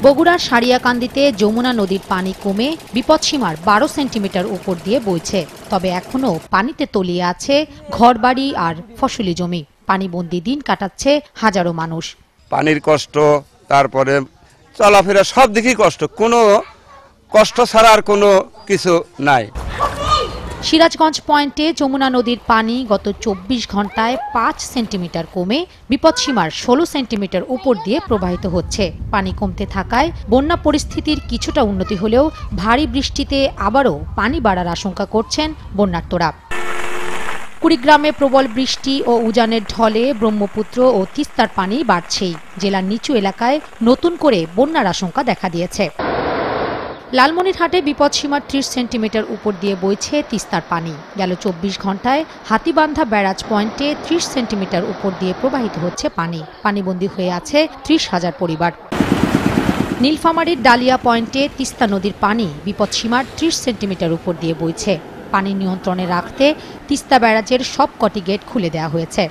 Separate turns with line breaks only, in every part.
বগুড়ার সারিয়াকান্দিতে যমুনা নদীর পানি কমে বিপদসীমার 12 সেন্টিমিটার উপর দিয়ে বইছে। তবে এখনও পানিতে তলিয়ে আছে ঘরবাড়ি আর ফসলি জমি। পানিবন্দী দিন কাটাচ্ছে হাজারো মানুষ।
পানির কষ্ট, তারপরে চলাফেরা সব দিকেই কষ্ট, কোনো কষ্ট ছাড়া আর কোনো কিছু নাই।
সিরাজগঞ্জ পয়েন্টে যমুনা নদীর পানি গত 24 ঘন্টায় 5 সেন্টিমিটার কমে বিপদসীমার 16 সেন্টিমিটার উপর দিয়ে প্রবাহিত হচ্ছে। পানি কমতে থাকায় বন্যা পরিস্থিতির কিছুটা উন্নতি হলেও ভারী বৃষ্টিতে আবারও পানি বাড়ার আশঙ্কা করছেন বন্যার্তরা। কুড়িগ্রামে প্রবল বৃষ্টি ও উজানের ঢলে ব্রহ্মপুত্র ও তিস্তার পানি বাড়ছেই। জেলার নিচু এলাকায় নতুন করে বন্যার আশঙ্কা দেখা দিয়েছে। লালমনিরহাটে বিপদসীমার 30 সেন্টিমিটার উপর দিয়ে বইছে তিস্তার পানি। গেল 24 ঘন্টায় হাতিবান্ধা ব্যারাজ পয়েন্টে 30 সেন্টিমিটার উপর দিয়ে প্রবাহিত হচ্ছে পানি। পানিবন্দী হয়ে আছে 30,000 পরিবার। নীলফামারীর ডালিয়া পয়েন্টে তিস্তা নদীর পানি বিপদসীমার 30 সেন্টিমিটার উপর দিয়ে বইছে। পানি নিয়ন্ত্রণে রাখতে তিস্তা ব্যারাজের সবকটি গেট খুলে দেওয়া হয়েছে।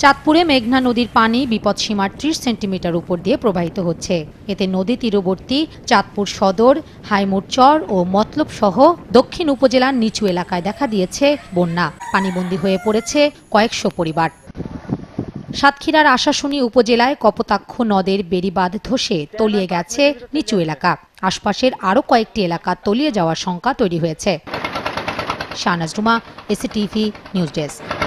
চাঁদপুরে মেঘনা নদীর পানি বিপদসীমার 30 সেন্টিমিটার উপর দিয়ে প্রবাহিত হচ্ছে। এতে নদী তীরবর্তী চাঁদপুর সদর, হাইমুরচর ও মতলব সহ দক্ষিণ উপজেলার নিচু এলাকায় দেখা দিয়েছে বন্যা। পানিবন্দী হয়ে পড়েছে কয়েকশো পরিবার। সাতক্ষীরার আশাশুনি উপজেলায় কপোতাক্ষ নদের বেড়িবাঁধ ধসে তলিয়ে গেছে নিচু এলাকা। আশপাশের আরও কয়েকটি এলাকা তলিয়ে যাওয়ার শঙ্কা তৈরি হয়েছে। Shahnaz Ruma, SATV news desk.